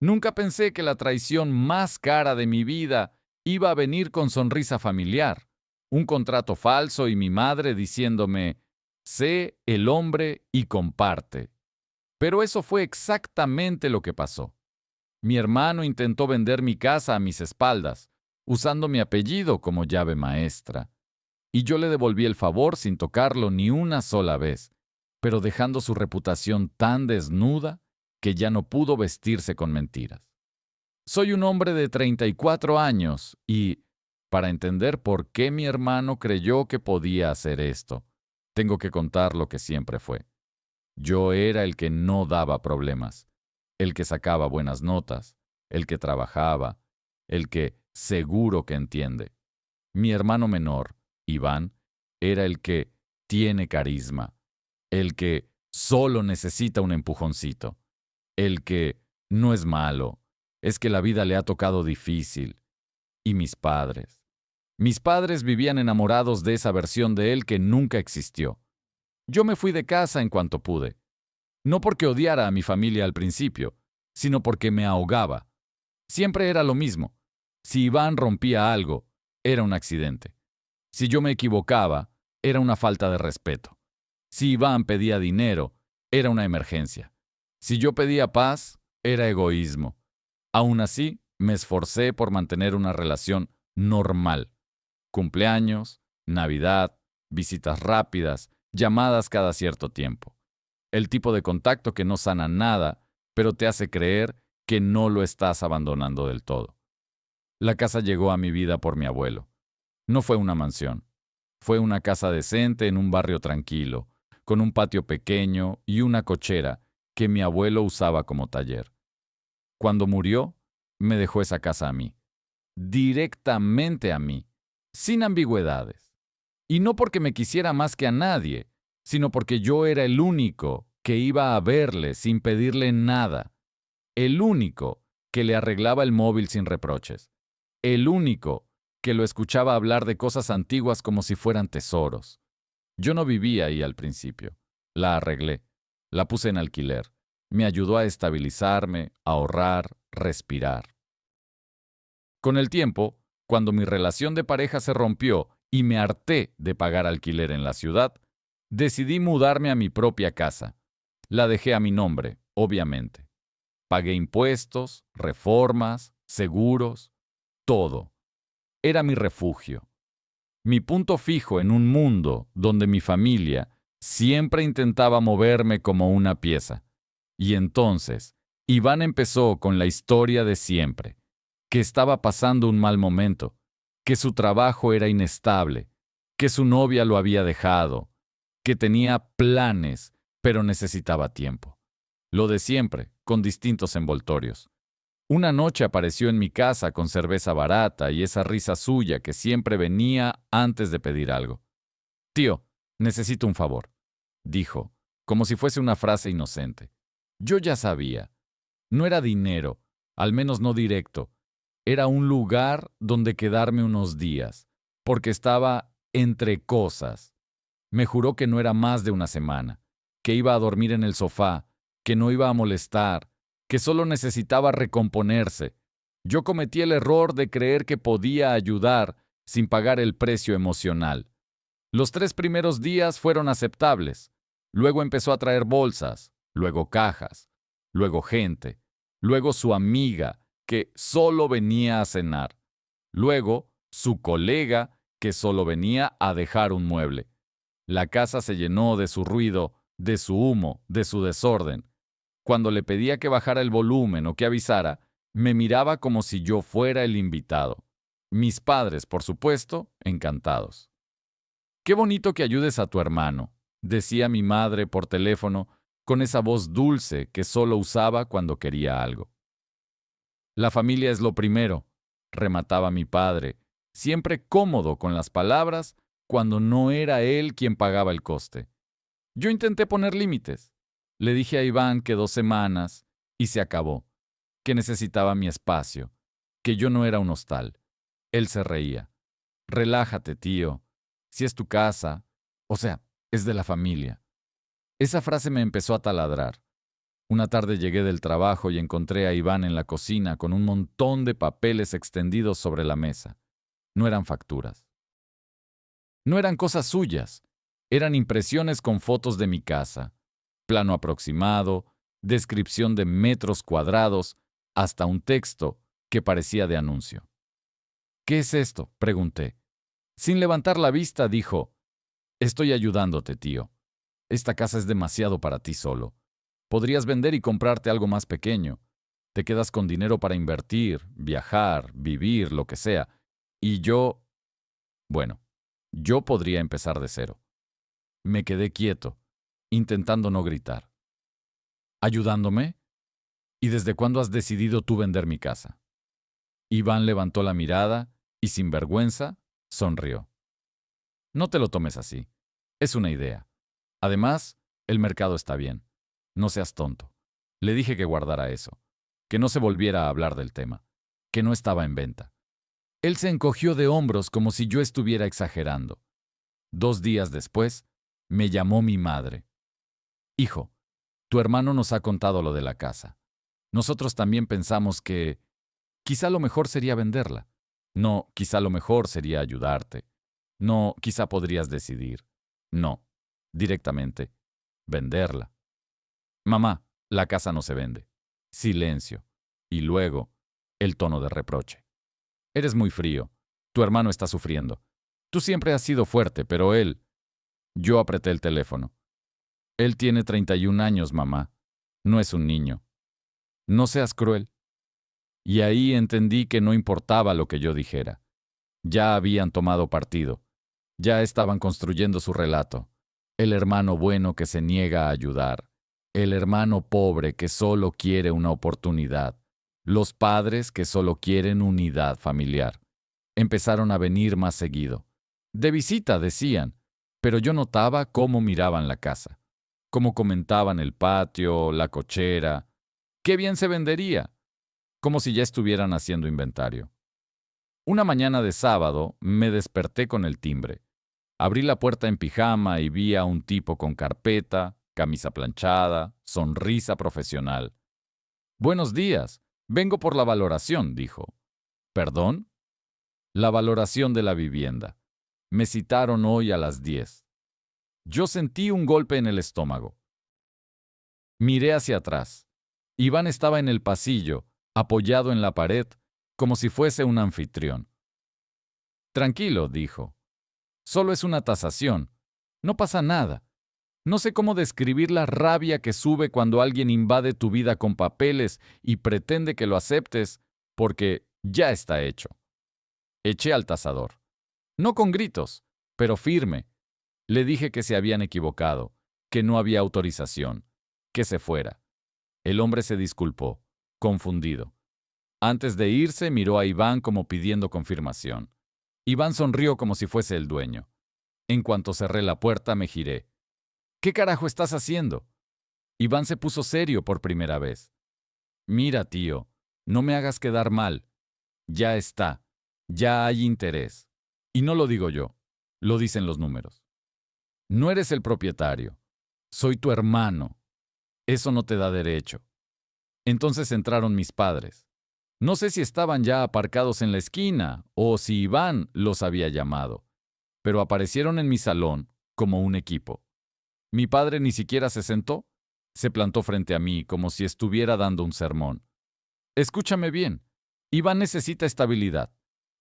Nunca pensé que la traición más cara de mi vida iba a venir con sonrisa familiar, un contrato falso y mi madre diciéndome, sé el hombre y comparte. Pero eso fue exactamente lo que pasó. Mi hermano intentó vender mi casa a mis espaldas, usando mi apellido como llave maestra. Y yo le devolví el favor sin tocarlo ni una sola vez, pero dejando su reputación tan desnuda que ya no pudo vestirse con mentiras. Soy un hombre de 34 años y, para entender por qué mi hermano creyó que podía hacer esto, tengo que contar lo que siempre fue. Yo era el que no daba problemas, el que sacaba buenas notas, el que trabajaba, el que seguro que entiende. Mi hermano menor, Iván, era el que tiene carisma, el que solo necesita un empujoncito, el que no es malo, es que la vida le ha tocado difícil. Y mis padres. Mis padres vivían enamorados de esa versión de él que nunca existió. Yo me fui de casa en cuanto pude. No porque odiara a mi familia al principio, sino porque me ahogaba. Siempre era lo mismo. Si Iván rompía algo, era un accidente. Si yo me equivocaba, era una falta de respeto. Si Iván pedía dinero, era una emergencia. Si yo pedía paz, era egoísmo. Aún así, me esforcé por mantener una relación normal. Cumpleaños, Navidad, visitas rápidas, llamadas cada cierto tiempo. El tipo de contacto que no sana nada, pero te hace creer que no lo estás abandonando del todo. La casa llegó a mi vida por mi abuelo. No fue una mansión. Fue una casa decente en un barrio tranquilo, con un patio pequeño y una cochera que mi abuelo usaba como taller. Cuando murió, me dejó esa casa a mí, directamente a mí, sin ambigüedades. Y no porque me quisiera más que a nadie, sino porque yo era el único que iba a verle sin pedirle nada, el único que le arreglaba el móvil sin reproches, el único que lo escuchaba hablar de cosas antiguas como si fueran tesoros. Yo no vivía ahí al principio. La arreglé, la puse en alquiler, me ayudó a estabilizarme, a ahorrar, respirar. Con el tiempo, cuando mi relación de pareja se rompió y me harté de pagar alquiler en la ciudad, decidí mudarme a mi propia casa. La dejé a mi nombre, obviamente. Pagué impuestos, reformas, seguros, todo. Era mi refugio, mi punto fijo en un mundo donde mi familia siempre intentaba moverme como una pieza. Y entonces, Iván empezó con la historia de siempre, que estaba pasando un mal momento, que su trabajo era inestable, que su novia lo había dejado, que tenía planes, pero necesitaba tiempo. Lo de siempre, con distintos envoltorios. Una noche apareció en mi casa con cerveza barata y esa risa suya que siempre venía antes de pedir algo. Tío, necesito un favor, dijo, como si fuese una frase inocente. Yo ya sabía. No era dinero, al menos no directo. Era un lugar donde quedarme unos días, porque estaba entre cosas. Me juró que no era más de una semana, que iba a dormir en el sofá, que no iba a molestar, que solo necesitaba recomponerse. Yo cometí el error de creer que podía ayudar sin pagar el precio emocional. Los 3 primeros días fueron aceptables. Luego empezó a traer bolsas, luego cajas, luego gente, luego su amiga, que solo venía a cenar, luego su colega, que solo venía a dejar un mueble. La casa se llenó de su ruido, de su humo, de su desorden. Cuando le pedía que bajara el volumen o que avisara, me miraba como si yo fuera el invitado. Mis padres, por supuesto, encantados. «Qué bonito que ayudes a tu hermano», decía mi madre por teléfono, con esa voz dulce que solo usaba cuando quería algo. «La familia es lo primero», remataba mi padre, siempre cómodo con las palabras cuando no era él quien pagaba el coste. Yo intenté poner límites. Le dije a Iván que 2 semanas y se acabó, que necesitaba mi espacio, que yo no era un hostal. Él se reía. «Relájate, tío. Si es tu casa, o sea, es de la familia». Esa frase me empezó a taladrar. Una tarde llegué del trabajo y encontré a Iván en la cocina con un montón de papeles extendidos sobre la mesa. No eran facturas. No eran cosas suyas. Eran impresiones con fotos de mi casa, plano aproximado, descripción de metros cuadrados, hasta un texto que parecía de anuncio. ¿Qué es esto?, pregunté. Sin levantar la vista, dijo: estoy ayudándote, tío. Esta casa es demasiado para ti solo. Podrías vender y comprarte algo más pequeño. Te quedas con dinero para invertir, viajar, vivir, lo que sea. Y bueno, yo podría empezar de cero. Me quedé quieto, intentando no gritar. ¿Ayudándome? ¿Y desde cuándo has decidido tú vender mi casa? Iván levantó la mirada y, sin vergüenza, sonrió. No te lo tomes así. Es una idea. Además, el mercado está bien. No seas tonto. Le dije que guardara eso, que no se volviera a hablar del tema, que no estaba en venta. Él se encogió de hombros como si yo estuviera exagerando. 2 días después, me llamó mi madre. Hijo, tu hermano nos ha contado lo de la casa. Nosotros también pensamos que quizá lo mejor sería venderla. No, quizá lo mejor sería ayudarte. No, quizá podrías decidir. No, directamente, venderla. Mamá, la casa no se vende. Silencio. Y luego, el tono de reproche. Eres muy frío. Tu hermano está sufriendo. Tú siempre has sido fuerte, pero él... Yo apreté el teléfono. Él tiene 31 años, mamá. No es un niño. No seas cruel. Y ahí entendí que no importaba lo que yo dijera. Ya habían tomado partido. Ya estaban construyendo su relato. El hermano bueno que se niega a ayudar. El hermano pobre que solo quiere una oportunidad. Los padres que solo quieren unidad familiar. Empezaron a venir más seguido. De visita, decían, pero yo notaba cómo miraban la casa, cómo comentaban el patio, la cochera. ¡Qué bien se vendería! Como si ya estuvieran haciendo inventario. Una mañana de sábado me desperté con el timbre. Abrí la puerta en pijama y vi a un tipo con carpeta, camisa planchada, sonrisa profesional. «Buenos días, vengo por la valoración», dijo. «¿Perdón?» «La valoración de la vivienda. Me citaron hoy a las 10». Yo sentí un golpe en el estómago. Miré hacia atrás. Iván estaba en el pasillo, apoyado en la pared, como si fuese un anfitrión. «Tranquilo», dijo. «Solo es una tasación. No pasa nada. No sé cómo describir la rabia que sube cuando alguien invade tu vida con papeles y pretende que lo aceptes porque ya está hecho». Eché al tasador. No con gritos, pero firme. Le dije que se habían equivocado, que no había autorización, que se fuera. El hombre se disculpó, confundido. Antes de irse, miró a Iván como pidiendo confirmación. Iván sonrió como si fuese el dueño. En cuanto cerré la puerta, me giré. «¿Qué carajo estás haciendo?» Iván se puso serio por primera vez. «Mira, tío, no me hagas quedar mal. Ya está. Ya hay interés. Y no lo digo yo, lo dicen los números. No eres el propietario. Soy tu hermano. Eso no te da derecho». Entonces entraron mis padres. No sé si estaban ya aparcados en la esquina o si Iván los había llamado, pero aparecieron en mi salón como un equipo. Mi padre ni siquiera se sentó, se plantó frente a mí como si estuviera dando un sermón. «Escúchame bien. Iván necesita estabilidad.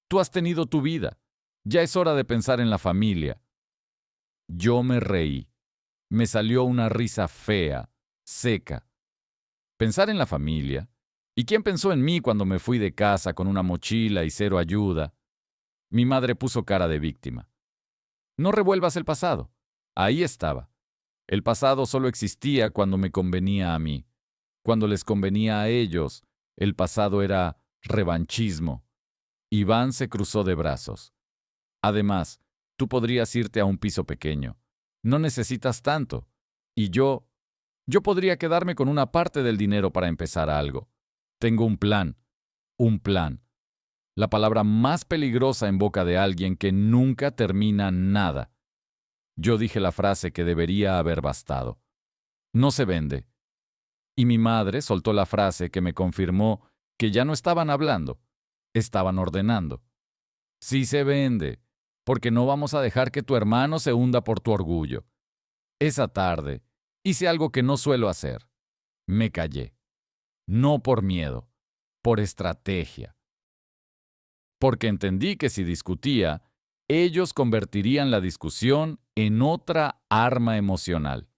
Tú has tenido tu vida. Ya es hora de pensar en la familia». Yo me reí. Me salió una risa fea, seca. Pensar en la familia. ¿Y quién pensó en mí cuando me fui de casa con una mochila y cero ayuda? Mi madre puso cara de víctima. «No revuelvas el pasado. Ahí estaba. El pasado solo existía cuando me convenía a mí. Cuando les convenía a ellos, el pasado era revanchismo». Iván se cruzó de brazos. «Además, tú podrías irte a un piso pequeño. No necesitas tanto. Y yo podría quedarme con una parte del dinero para empezar algo. Tengo un plan. Un plan. La palabra más peligrosa en boca de alguien que nunca termina nada». Yo dije la frase que debería haber bastado. «No se vende». Y mi madre soltó la frase que me confirmó que ya no estaban hablando, estaban ordenando. Sí se vende, porque no vamos a dejar que tu hermano se hunda por tu orgullo. Esa tarde hice algo que no suelo hacer. Me callé. No por miedo, por estrategia. Porque entendí que si discutía, ellos convertirían la discusión en otra arma emocional.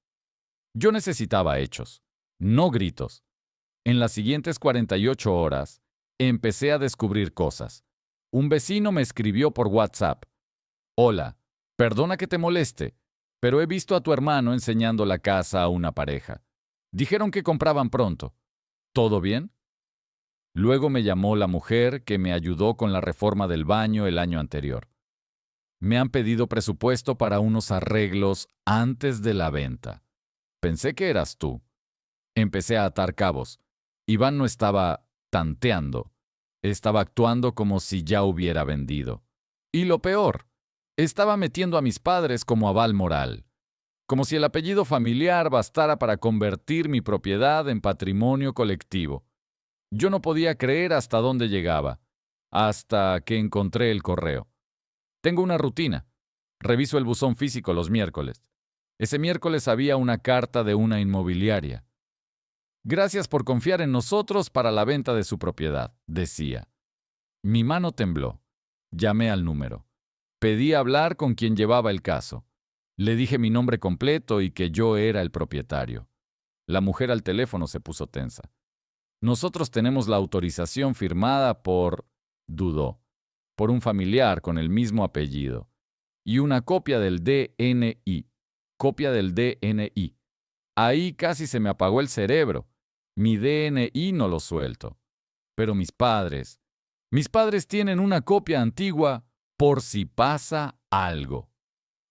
Yo necesitaba hechos, no gritos. En las siguientes 48 horas, empecé a descubrir cosas. Un vecino me escribió por WhatsApp. Hola, perdona que te moleste, pero he visto a tu hermano enseñando la casa a una pareja. Dijeron que compraban pronto. ¿Todo bien? Luego me llamó la mujer que me ayudó con la reforma del baño el año anterior. Me han pedido presupuesto para unos arreglos antes de la venta. Pensé que eras tú. Empecé a atar cabos. Iván no estaba tanteando. Estaba actuando como si ya hubiera vendido. Y lo peor, estaba metiendo a mis padres como aval moral. Como si el apellido familiar bastara para convertir mi propiedad en patrimonio colectivo. Yo no podía creer hasta dónde llegaba, hasta que encontré el correo. Tengo una rutina. Reviso el buzón físico los miércoles. Ese miércoles había una carta de una inmobiliaria. Gracias por confiar en nosotros para la venta de su propiedad, decía. Mi mano tembló. Llamé al número. Pedí hablar con quien llevaba el caso. Le dije mi nombre completo y que yo era el propietario. La mujer al teléfono se puso tensa. Nosotros tenemos la autorización firmada dudó, por un familiar con el mismo apellido, y una copia del DNI. Copia del DNI. Ahí casi se me apagó el cerebro. Mi DNI no lo suelto. Pero mis padres tienen una copia antigua por si pasa algo.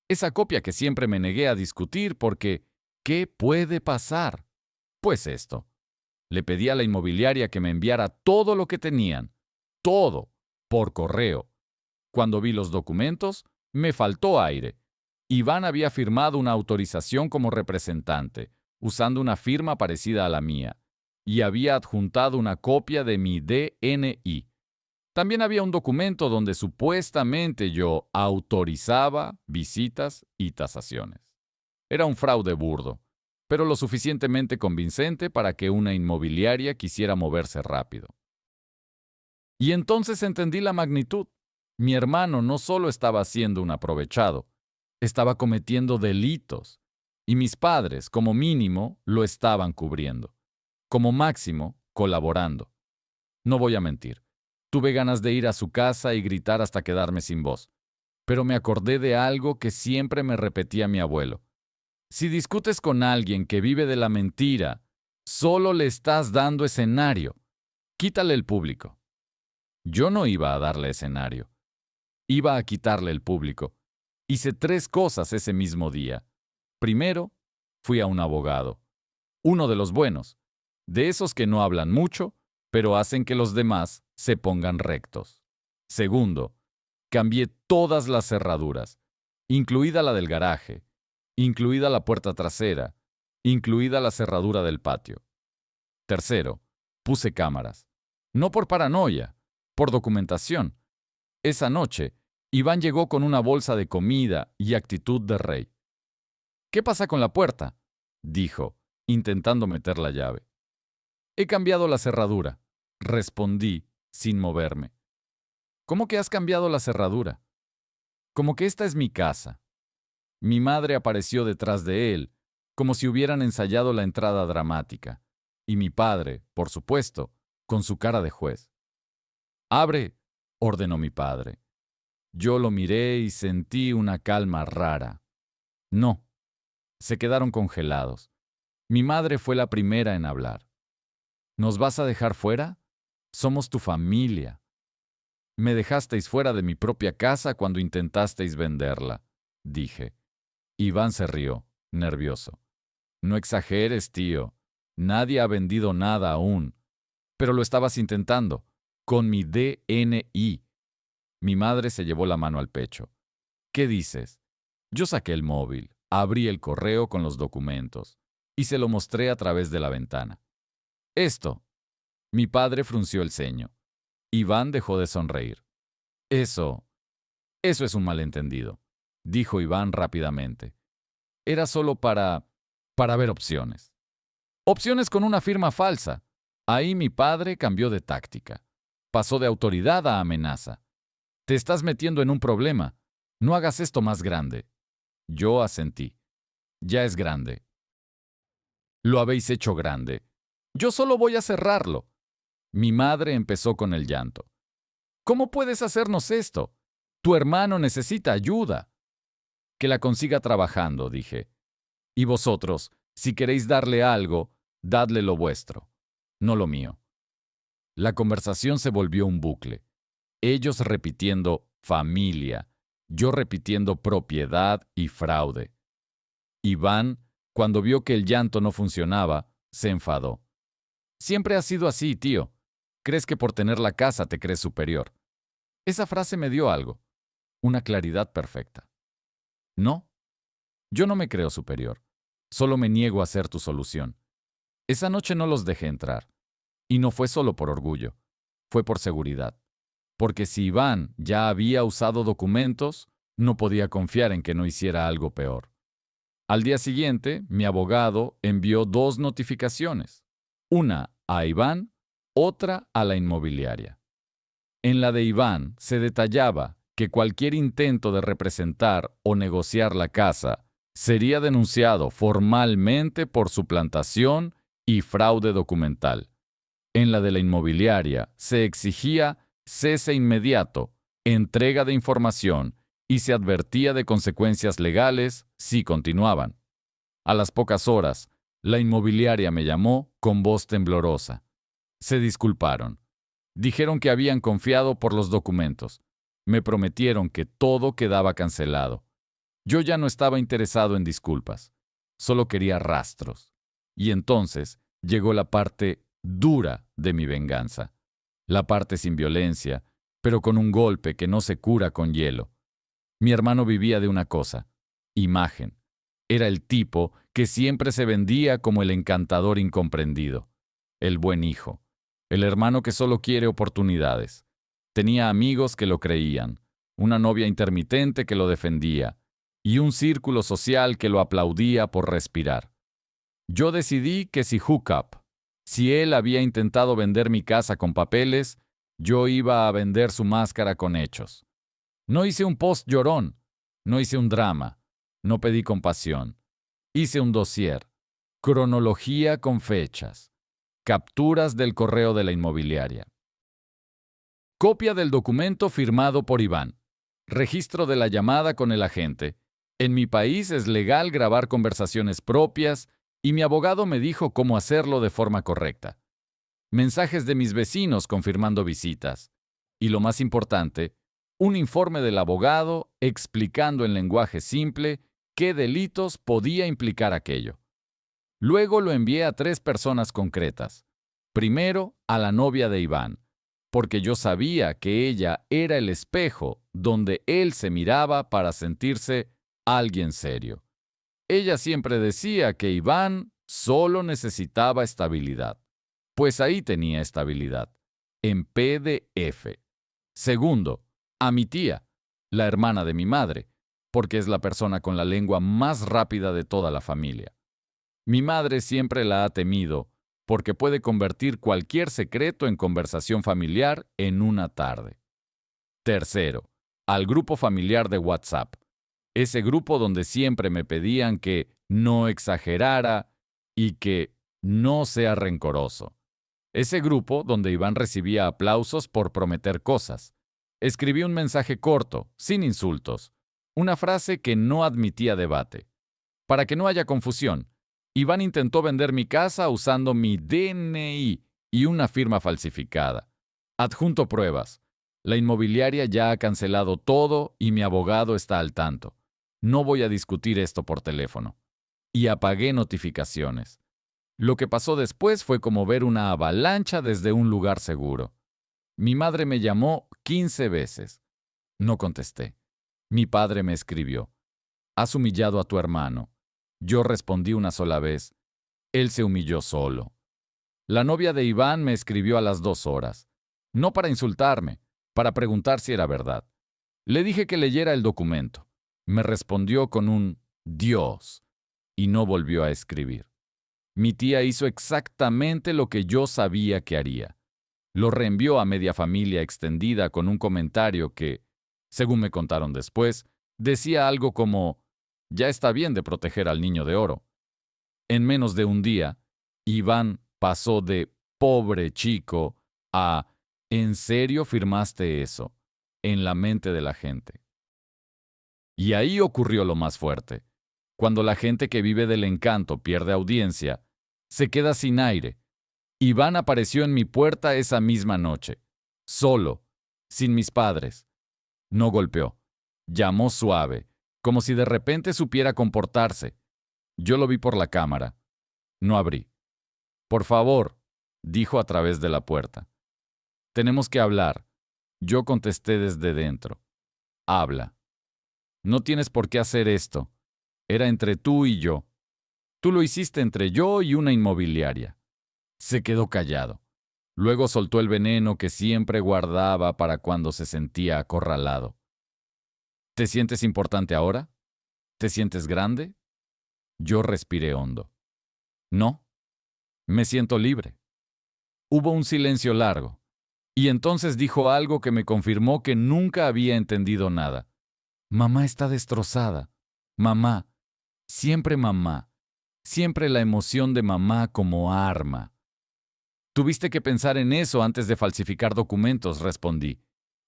Esa copia que siempre me negué a discutir porque, ¿qué puede pasar? Pues esto. Le pedí a la inmobiliaria que me enviara todo lo que tenían, todo, por correo. Cuando vi los documentos, me faltó aire. Iván había firmado una autorización como representante, usando una firma parecida a la mía, y había adjuntado una copia de mi DNI. También había un documento donde supuestamente yo autorizaba visitas y tasaciones. Era un fraude burdo, pero lo suficientemente convincente para que una inmobiliaria quisiera moverse rápido. Y entonces entendí la magnitud. Mi hermano no solo estaba siendo un aprovechado, estaba cometiendo delitos. Y mis padres, como mínimo, lo estaban cubriendo. Como máximo, colaborando. No voy a mentir. Tuve ganas de ir a su casa y gritar hasta quedarme sin voz. Pero me acordé de algo que siempre me repetía mi abuelo. Si discutes con alguien que vive de la mentira, solo le estás dando escenario. Quítale el público. Yo no iba a darle escenario. Iba a quitarle el público. Hice 3 cosas ese mismo día. Primero, fui a un abogado. Uno de los buenos. De esos que no hablan mucho, pero hacen que los demás se pongan rectos. Segundo, cambié todas las cerraduras, incluida la del garaje, incluida la puerta trasera, incluida la cerradura del patio. Tercero, puse cámaras. No por paranoia, por documentación. Esa noche, Iván llegó con una bolsa de comida y actitud de rey. ¿Qué pasa con la puerta?, dijo, intentando meter la llave. He cambiado la cerradura, respondí, sin moverme. ¿Cómo que has cambiado la cerradura? Como que esta es mi casa. Mi madre apareció detrás de él, como si hubieran ensayado la entrada dramática, y mi padre, por supuesto, con su cara de juez. «Abre», ordenó mi padre. Yo lo miré y sentí una calma rara. No. Se quedaron congelados. Mi madre fue la primera en hablar. ¿Nos vas a dejar fuera? Somos tu familia. Me dejasteis fuera de mi propia casa cuando intentasteis venderla, dije. Iván se rió, nervioso. No exageres, tío. Nadie ha vendido nada aún. Pero lo estabas intentando, con mi DNI. Mi madre se llevó la mano al pecho. ¿Qué dices? Yo saqué el móvil, abrí el correo con los documentos y se lo mostré a través de la ventana. Esto. Mi padre frunció el ceño. Iván dejó de sonreír. Eso es un malentendido, dijo Iván rápidamente. Era solo para ver opciones. Opciones con una firma falsa. Ahí mi padre cambió de táctica. Pasó de autoridad a amenaza. Te estás metiendo en un problema. No hagas esto más grande. Yo asentí. Ya es grande. Lo habéis hecho grande. Yo solo voy a cerrarlo. Mi madre empezó con el llanto. ¿Cómo puedes hacernos esto? Tu hermano necesita ayuda. Que la consiga trabajando, dije. Y vosotros, si queréis darle algo, dadle lo vuestro, no lo mío. La conversación se volvió un bucle. Ellos repitiendo familia, yo repitiendo propiedad y fraude. Iván, cuando vio que el llanto no funcionaba, se enfadó. Siempre ha sido así, tío. Crees que por tener la casa te crees superior. Esa frase me dio algo, una claridad perfecta. No, yo no me creo superior. Solo me niego a ser tu solución. Esa noche no los dejé entrar. Y no fue solo por orgullo. Fue por seguridad. Porque si Iván ya había usado documentos, no podía confiar en que no hiciera algo peor. Al día siguiente, mi abogado envió 2 notificaciones. Una a Iván, otra a la inmobiliaria. En la de Iván se detallaba que cualquier intento de representar o negociar la casa sería denunciado formalmente por suplantación y fraude documental. En la de la inmobiliaria se exigía cese inmediato, entrega de información y se advertía de consecuencias legales si continuaban. A las pocas horas, la inmobiliaria me llamó con voz temblorosa. Se disculparon. Dijeron que habían confiado por los documentos. Me prometieron que todo quedaba cancelado. Yo ya no estaba interesado en disculpas. Solo quería rastros. Y entonces llegó la parte dura de mi venganza. La parte sin violencia, pero con un golpe que no se cura con hielo. Mi hermano vivía de una cosa: imagen. Era el tipo que siempre se vendía como el encantador incomprendido, el buen hijo, el hermano que solo quiere oportunidades. Tenía amigos que lo creían, una novia intermitente que lo defendía, y un círculo social que lo aplaudía por respirar. Yo decidí que si él había intentado vender mi casa con papeles, yo iba a vender su máscara con hechos. No hice un post llorón, no hice un drama, no pedí compasión. Hice un dossier, cronología con fechas, capturas del correo de la inmobiliaria. Copia del documento firmado por Iván. Registro de la llamada con el agente. En mi país es legal grabar conversaciones propias y mi abogado me dijo cómo hacerlo de forma correcta. Mensajes de mis vecinos confirmando visitas. Y lo más importante, un informe del abogado explicando en lenguaje simple qué delitos podía implicar aquello. Luego lo envié a 3 personas concretas. Primero, a la novia de Iván, porque yo sabía que ella era el espejo donde él se miraba para sentirse alguien serio. Ella siempre decía que Iván solo necesitaba estabilidad. Pues ahí tenía estabilidad, en PDF. Segundo, a mi tía, la hermana de mi madre, porque es la persona con la lengua más rápida de toda la familia. Mi madre siempre la ha temido, porque puede convertir cualquier secreto en conversación familiar en una tarde. Tercero, al grupo familiar de WhatsApp, ese grupo donde siempre me pedían que no exagerara y que no sea rencoroso. Ese grupo donde Iván recibía aplausos por prometer cosas. Escribí un mensaje corto, sin insultos, una frase que no admitía debate. Para que no haya confusión, Iván intentó vender mi casa usando mi DNI y una firma falsificada. Adjunto pruebas. La inmobiliaria ya ha cancelado todo y mi abogado está al tanto. No voy a discutir esto por teléfono. Y apagué notificaciones. Lo que pasó después fue como ver una avalancha desde un lugar seguro. Mi madre me llamó 15 veces. No contesté. Mi padre me escribió: «Has humillado a tu hermano». Yo respondí una sola vez. Él se humilló solo. La novia de Iván me escribió a las 2 horas, no para insultarme, para preguntar si era verdad. Le dije que leyera el documento. Me respondió con un Dios y no volvió a escribir. Mi tía hizo exactamente lo que yo sabía que haría. Lo reenvió a media familia extendida con un comentario que, según me contaron después, decía algo como, ya está bien de proteger al niño de oro. En menos de un día, Iván pasó de pobre chico a ¿en serio firmaste eso? En la mente de la gente. Y ahí ocurrió lo más fuerte. Cuando la gente que vive del encanto pierde audiencia, se queda sin aire. Iván apareció en mi puerta esa misma noche, solo, sin mis padres. No golpeó. Llamó suave, como si de repente supiera comportarse. Yo lo vi por la cámara. No abrí. Por favor, dijo a través de la puerta. Tenemos que hablar. Yo contesté desde dentro. Habla. No tienes por qué hacer esto. Era entre tú y yo. Tú lo hiciste entre yo y una inmobiliaria. Se quedó callado. Luego soltó el veneno que siempre guardaba para cuando se sentía acorralado. ¿Te sientes importante ahora? ¿Te sientes grande? Yo respiré hondo. No, me siento libre. Hubo un silencio largo, y entonces dijo algo que me confirmó que nunca había entendido nada. Mamá está destrozada. Mamá, siempre la emoción de mamá como arma. Tuviste que pensar en eso antes de falsificar documentos, respondí.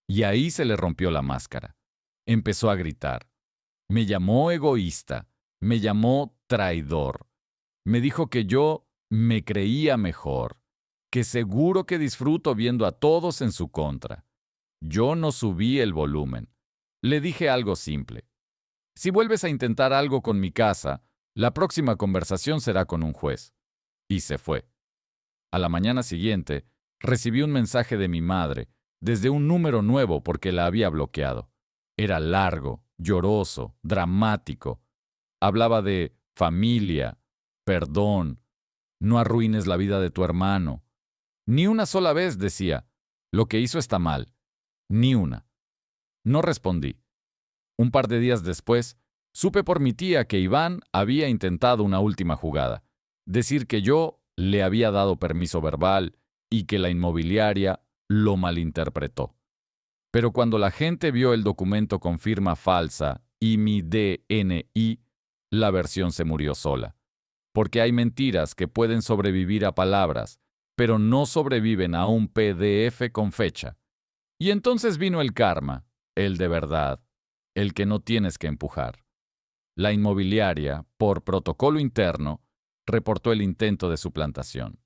Y ahí se le rompió la máscara. Empezó a gritar. Me llamó egoísta, me llamó traidor. Me dijo que yo me creía mejor, que seguro que disfruto viendo a todos en su contra. Yo no subí el volumen. Le dije algo simple. Si vuelves a intentar algo con mi casa, la próxima conversación será con un juez. Y se fue. A la mañana siguiente, recibí un mensaje de mi madre, desde un número nuevo porque la había bloqueado. Era largo, lloroso, dramático. Hablaba de familia, perdón, no arruines la vida de tu hermano. Ni una sola vez decía, lo que hizo está mal. Ni una. No respondí. Un par de días después, supe por mi tía que Iván había intentado una última jugada, decir que yo le había dado permiso verbal y que la inmobiliaria lo malinterpretó. Pero cuando la gente vio el documento con firma falsa y mi DNI, la versión se murió sola. Porque hay mentiras que pueden sobrevivir a palabras, pero no sobreviven a un PDF con fecha. Y entonces vino el karma, el de verdad, el que no tienes que empujar. La inmobiliaria, por protocolo interno, reportó el intento de suplantación.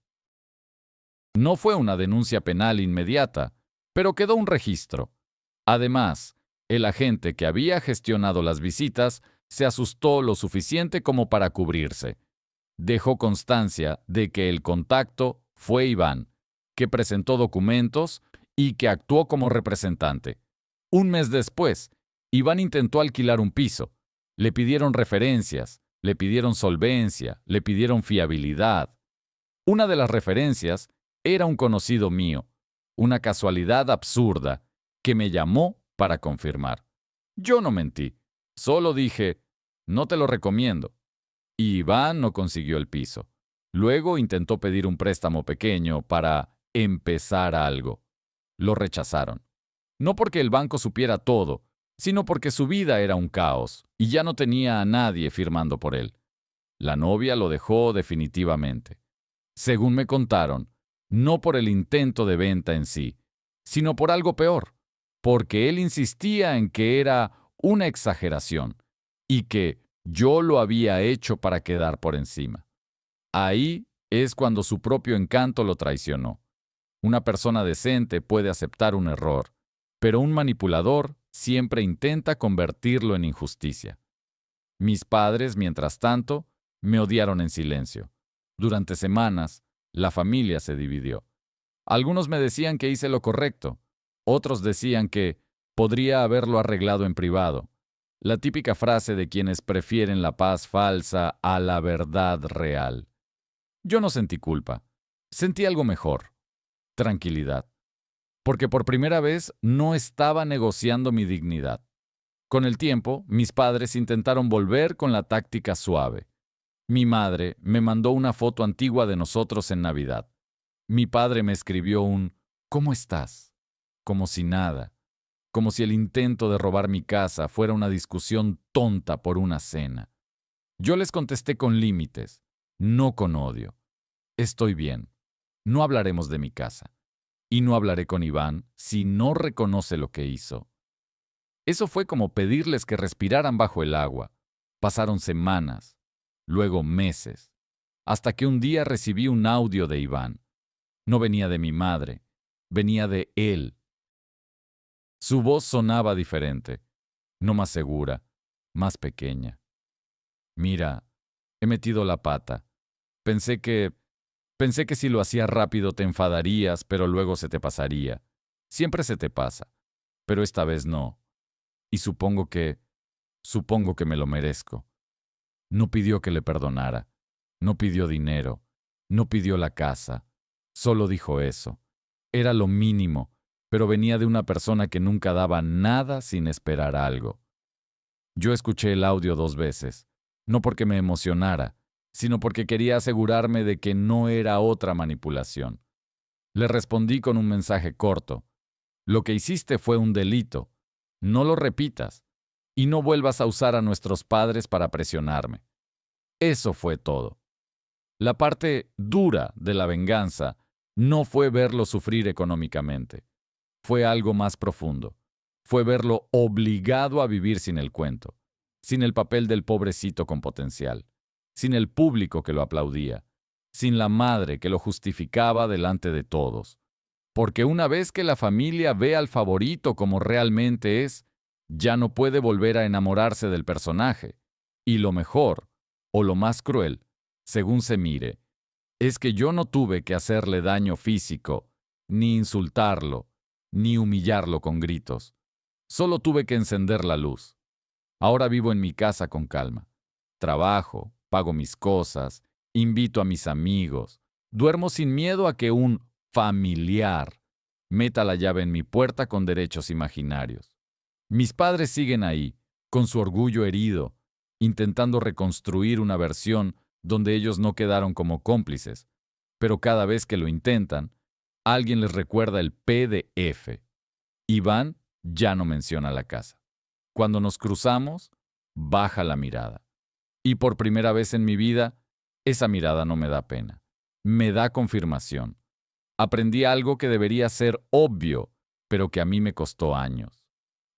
No fue una denuncia penal inmediata, pero quedó un registro. Además, el agente que había gestionado las visitas se asustó lo suficiente como para cubrirse. Dejó constancia de que el contacto fue Iván, que presentó documentos y que actuó como representante. Un mes después, Iván intentó alquilar un piso. Le pidieron referencias, le pidieron solvencia, le pidieron fiabilidad. Una de las referencias era un conocido mío, una casualidad absurda, que me llamó para confirmar. Yo no mentí, solo dije, no te lo recomiendo. Y Iván no consiguió el piso. Luego intentó pedir un préstamo pequeño para empezar algo. Lo rechazaron. No porque el banco supiera todo, sino porque su vida era un caos y ya no tenía a nadie firmando por él. La novia lo dejó definitivamente. Según me contaron, no por el intento de venta en sí, sino por algo peor, porque él insistía en que era una exageración y que yo lo había hecho para quedar por encima. Ahí es cuando su propio encanto lo traicionó. Una persona decente puede aceptar un error, pero un manipulador siempre intenta convertirlo en injusticia. Mis padres, mientras tanto, me odiaron en silencio. Durante semanas, la familia se dividió. Algunos me decían que hice lo correcto, otros decían que podría haberlo arreglado en privado. La típica frase de quienes prefieren la paz falsa a la verdad real. Yo no sentí culpa. Sentí algo mejor, tranquilidad, porque por primera vez no estaba negociando mi dignidad. Con el tiempo, mis padres intentaron volver con la táctica suave. Mi madre me mandó una foto antigua de nosotros en Navidad. Mi padre me escribió un ¿cómo estás? Como si nada, como si el intento de robar mi casa fuera una discusión tonta por una cena. Yo les contesté con límites, no con odio. Estoy bien, no hablaremos de mi casa. Y no hablaré con Iván si no reconoce lo que hizo. Eso fue como pedirles que respiraran bajo el agua. Pasaron semanas, luego meses, hasta que un día recibí un audio de Iván. No venía de mi madre, venía de él. Su voz sonaba diferente, no más segura, más pequeña. Mira, he metido la pata. Pensé que si lo hacía rápido te enfadarías, pero luego se te pasaría. Siempre se te pasa, pero esta vez no. Y supongo que me lo merezco. No pidió que le perdonara, no pidió dinero, no pidió la casa, solo dijo eso. Era lo mínimo, pero venía de una persona que nunca daba nada sin esperar algo. Yo escuché el audio 2 veces, no porque me emocionara, sino porque quería asegurarme de que no era otra manipulación. Le respondí con un mensaje corto. Lo que hiciste fue un delito. No lo repitas. Y no vuelvas a usar a nuestros padres para presionarme. Eso fue todo. La parte dura de la venganza no fue verlo sufrir económicamente. Fue algo más profundo. Fue verlo obligado a vivir sin el cuento, sin el papel del pobrecito con potencial, sin el público que lo aplaudía, sin la madre que lo justificaba delante de todos. Porque una vez que la familia ve al favorito como realmente es, ya no puede volver a enamorarse del personaje. Y lo mejor, o lo más cruel, según se mire, es que yo no tuve que hacerle daño físico, ni insultarlo, ni humillarlo con gritos. Solo tuve que encender la luz. Ahora vivo en mi casa con calma. Trabajo, pago mis cosas, invito a mis amigos, duermo sin miedo a que un familiar meta la llave en mi puerta con derechos imaginarios. Mis padres siguen ahí, con su orgullo herido, intentando reconstruir una versión donde ellos no quedaron como cómplices, pero cada vez que lo intentan, alguien les recuerda el PDF. Iván ya no menciona la casa. Cuando nos cruzamos, baja la mirada. Y por primera vez en mi vida, esa mirada no me da pena. Me da confirmación. Aprendí algo que debería ser obvio, pero que a mí me costó años.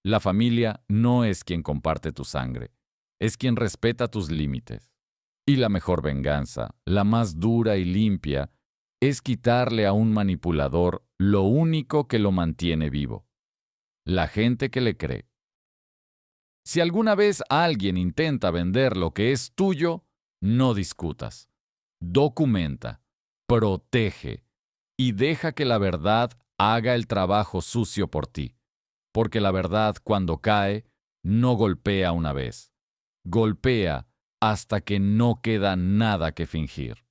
La familia no es quien comparte tu sangre, es quien respeta tus límites. Y la mejor venganza, la más dura y limpia, es quitarle a un manipulador lo único que lo mantiene vivo: la gente que le cree. Si alguna vez alguien intenta vender lo que es tuyo, no discutas. Documenta, protege y deja que la verdad haga el trabajo sucio por ti. Porque la verdad, cuando cae, no golpea una vez. Golpea hasta que no queda nada que fingir.